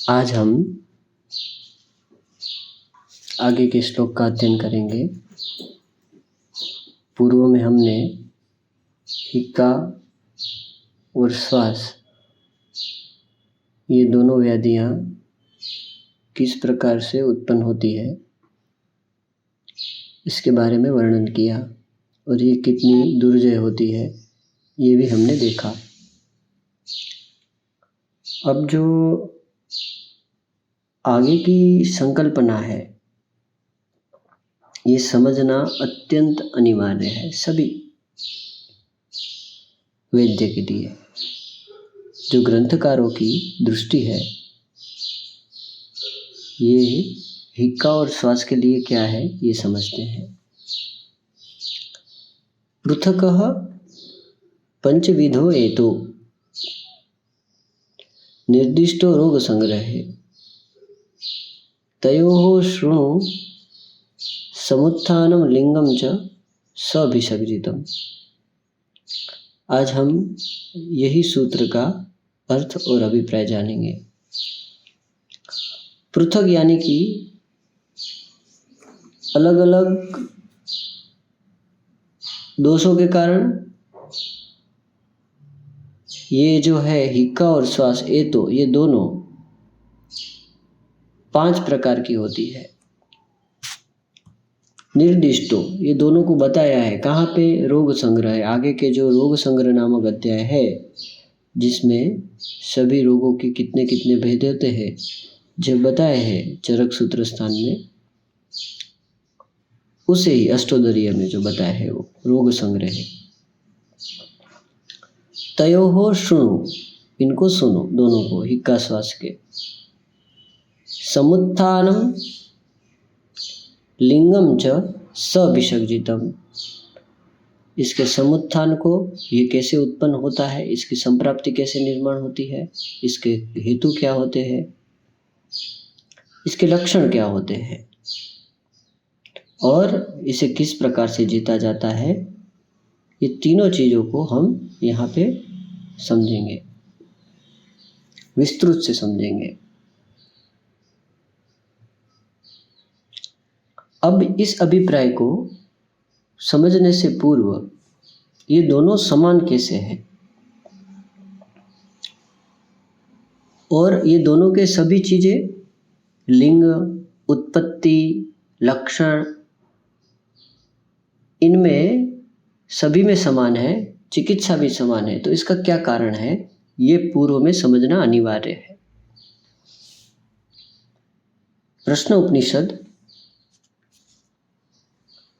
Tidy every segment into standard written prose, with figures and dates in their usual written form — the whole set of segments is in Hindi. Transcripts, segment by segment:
आज हम आगे के श्लोक का अध्ययन करेंगे। पूर्व में हमने हिक्का और श्वास ये दोनों व्याधियाँ किस प्रकार से उत्पन्न होती है इसके बारे में वर्णन किया और ये कितनी दुर्जय होती है ये भी हमने देखा। अब जो आगे की संकल्पना है ये समझना अत्यंत अनिवार्य है सभी वैद्य के लिए। जो ग्रंथकारों की दृष्टि है ये हिक्का और श्वास के लिए क्या है ये समझते हैं। पृथकः पंचविधो एतो निर्दिष्टो रोग संग्रहे तयोः शृणु समुत्थानं लिंगम च सभिषग्जितम्। आज हम यही सूत्र का अर्थ और अभिप्राय जानेंगे। पृथक यानी कि अलग अलग दोषों के कारण ये जो है हिक्का और श्वास ये दोनों 5 प्रकार की होती है। निर्दिष्टो ये दोनों को बताया है। कहाँ पे? रोग संग्रह है। आगे के जो रोग संग्रह नामक अध्याय है जिसमें सभी रोगों के कितने कितने भेद होते हैं जब बताए हैं चरक सूत्र स्थान में, उसे ही अष्टोदरीय में जो बताया है वो रोग संग्रह है। तयोः शृणु इनको सुनो दोनों को, हिक्का श्वास के। समुत्थानम लिंगम च सभिषग्जितम इसके समुत्थान को ये कैसे उत्पन्न होता है, इसकी संप्राप्ति कैसे निर्माण होती है, इसके हेतु क्या होते हैं, इसके लक्षण क्या होते हैं और इसे किस प्रकार से जीता जाता है, ये तीनों चीज़ों को हम यहाँ पे समझेंगे, विस्तृत से समझेंगे। अब इस अभिप्राय को समझने से पूर्व ये दोनों समान कैसे हैं और ये दोनों के सभी चीज़ें लिंग, उत्पत्ति, लक्षण इनमें सभी में समान है, चिकित्सा भी समान है, तो इसका क्या कारण है ये पूर्व में समझना अनिवार्य है। प्रश्न उपनिषद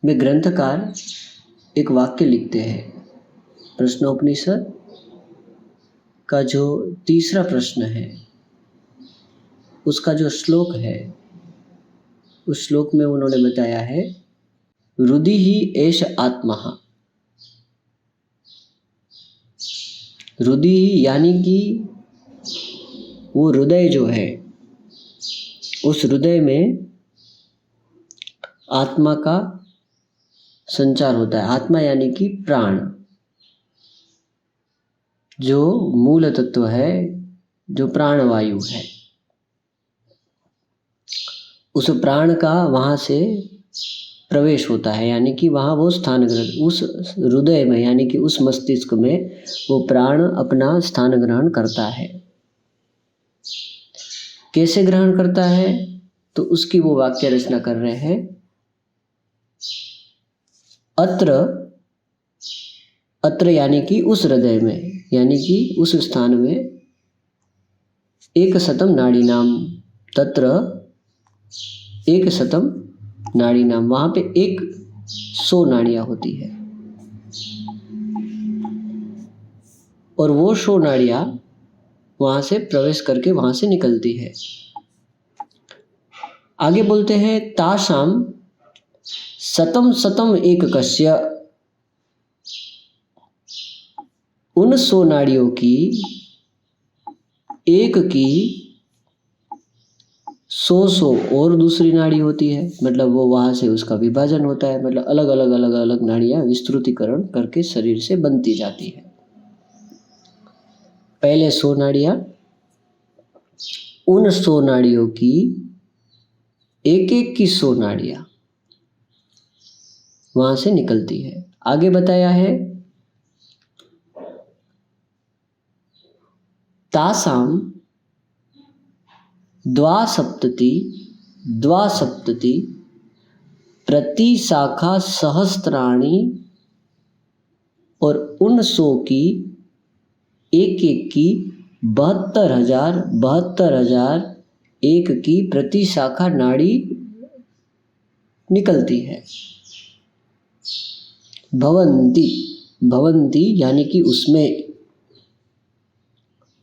में ग्रंथकार एक वाक्य लिखते हैं। प्रश्नोपनिषद का जो तीसरा प्रश्न है उसका जो श्लोक है उस श्लोक में उन्होंने बताया है हृदि ही एष आत्मा। हृदि ही यानी कि वो हृदय जो है उस हृदय में आत्मा का संचार होता है। आत्मा यानी कि प्राण, जो मूल तत्व है, जो प्राणवायु है, उस प्राण का वहाँ से प्रवेश होता है, यानी कि वहाँ वो स्थान ग्रहण, उस हृदय में यानी कि उस मस्तिष्क में वो प्राण अपना स्थान ग्रहण करता है। कैसे ग्रहण करता है तो उसकी वो वाक्य रचना कर रहे हैं। अत्र यानी कि उस हृदय में, यानी कि उस स्थान में 100 नाड़ी नाम, तत्र 100 नाड़ी नाम, वहाँ पे 100 नाड़ियाँ होती है और वो 100 नाड़ियाँ वहाँ से प्रवेश करके वहाँ से निकलती है। आगे बोलते हैं तासाम शतम एककस्य, उन 100 नाड़ियों की एक की 100 और दूसरी नाड़ी होती है, मतलब वो वहाँ से उसका विभाजन होता है, मतलब अलग अलग नाड़ियाँ विस्तृतीकरण करके शरीर से बनती जाती है। पहले 100 नाड़ियाँ उन 100 नाड़ियों की एक एक की 100 नाड़ियां वहां से निकलती है। आगे बताया है तासाम द्वासप्तति प्रति शाखा सहस्त्राणी, और उन 100 की एक एक की 72,000 एक की प्रति शाखा नाड़ी निकलती है। भवंती यानी कि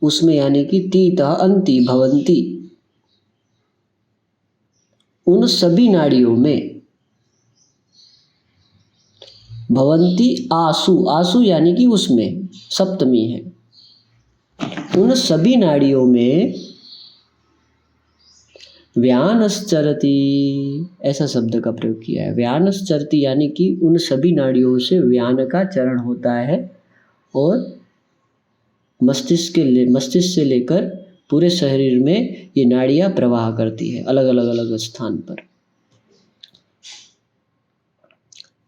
उसमें यानी कि तीतः अंति भवंती, उन सभी नाड़ियों में। भवंती आसु यानी कि उसमें सप्तमी है। उन सभी नाड़ियों में व्यानश्चरति, ऐसा शब्द का प्रयोग किया है। व्यानश्चरति यानी कि उन सभी नाड़ियों से व्यान का चरण होता है और मस्तिष्क से लेकर पूरे शरीर में ये नाड़ियां प्रवाह करती है अलग अलग स्थान पर।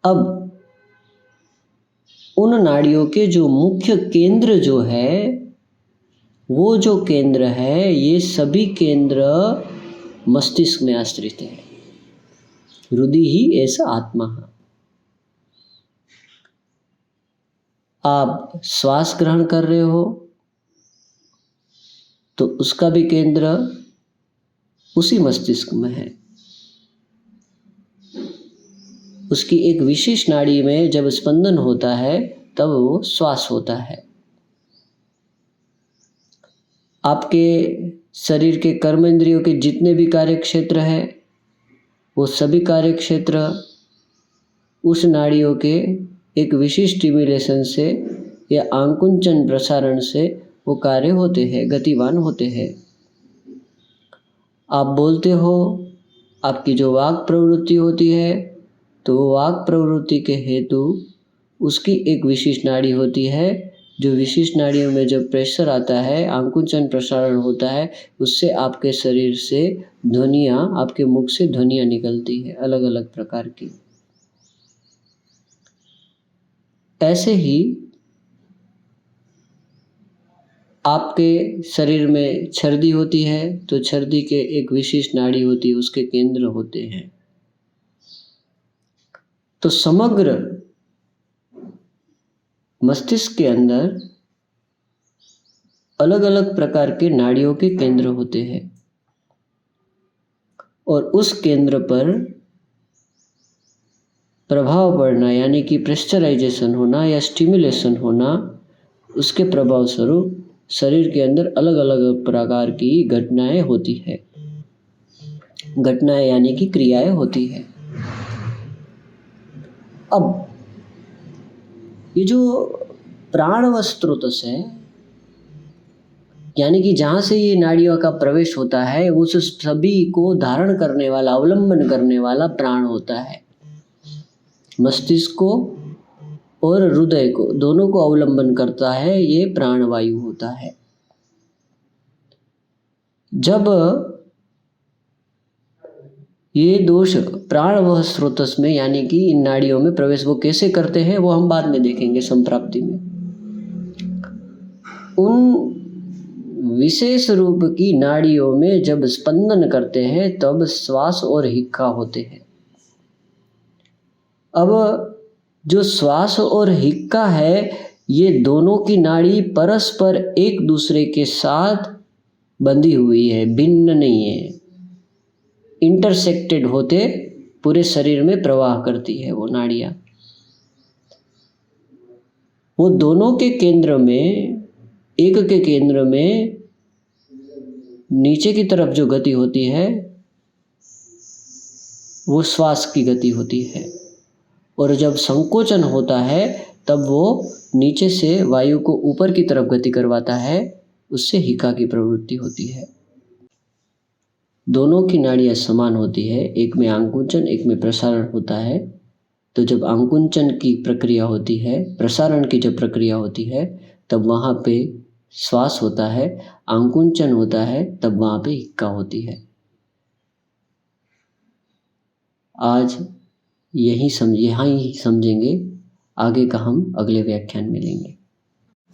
अब उन नाड़ियों के जो मुख्य केंद्र जो है, वो जो केंद्र है, ये सभी केंद्र मस्तिष्क में आश्रित है। हृदय ही ऐसा आत्मा है। आप श्वास ग्रहण कर रहे हो तो उसका भी केंद्र उसी मस्तिष्क में है। उसकी एक विशेष नाड़ी में जब स्पंदन होता है तब वो श्वास होता है। आपके शरीर के कर्म इंद्रियों के जितने भी कार्य क्षेत्र है, वो सभी कार्य क्षेत्र उस नाड़ियों के एक विशिष्ट स्टिम्युलेशन से या आकुंचन प्रसारण से वो कार्य होते हैं, गतिवान होते हैं। आप बोलते हो, आपकी जो वाक प्रवृत्ति होती है, तो वाक प्रवृत्ति के हेतु उसकी एक विशिष्ट नाड़ी होती है, जो विशिष्ट नाड़ियों में जब प्रेशर आता है, आकुंचन प्रसारण होता है, उससे आपके शरीर से ध्वनियाँ, आपके मुख से ध्वनियाँ निकलती है अलग अलग प्रकार की। ऐसे ही आपके शरीर में छर्दी होती है तो छर्दी के एक विशिष्ट नाड़ी होती है, उसके केंद्र होते हैं। तो समग्र मस्तिष्क के अंदर अलग अलग प्रकार के नाड़ियों के केंद्र होते हैं और उस केंद्र पर प्रभाव पड़ना यानी कि प्रेशराइजेशन होना या स्टिमुलेशन होना, उसके प्रभाव स्वरूप शरीर के अंदर अलग अलग प्रकार की घटनाएं होती है। घटनाएं यानी कि क्रियाएं होती है। अब ये जो प्राणव स्रोतस है, यानी कि जहाँ से ये नाड़ियों का प्रवेश होता है, उस सभी को धारण करने वाला, अवलंबन करने वाला प्राण होता है। मस्तिष्क को और हृदय को, दोनों को अवलंबन करता है, ये प्राणवायु होता है। जब ये दोष प्राणवह स्रोतस में यानी कि इन नाड़ियों में प्रवेश वो कैसे करते हैं, वो हम बाद में देखेंगे संप्राप्ति में। उन विशेष रूप की नाड़ियों में जब स्पंदन करते हैं तब श्वास और हिक्का होते हैं। अब जो श्वास और हिक्का है, ये दोनों की नाड़ी परस्पर एक दूसरे के साथ बंधी हुई है, भिन्न नहीं है। इंटरसेक्टेड होते पूरे शरीर में प्रवाह करती है वो नाड़ियाँ। वो दोनों के केंद्र में, एक के केंद्र में नीचे की तरफ जो गति होती है वो श्वास की गति होती है, और जब संकोचन होता है तब वो नीचे से वायु को ऊपर की तरफ गति करवाता है, उससे हिक्का की प्रवृत्ति होती है। दोनों की नाड़ियाँ समान होती है, एक में आकुंचन एक में प्रसारण होता है। तो जब आकुंचन की प्रक्रिया होती है, प्रसारण की जब प्रक्रिया होती है, तब वहाँ पे श्वास होता है, आंकुंचन होता है, तब वहाँ पे हिक्का होती है। आज यहाँ ही समझेंगे, आगे का हम अगले व्याख्यान में लेंगे।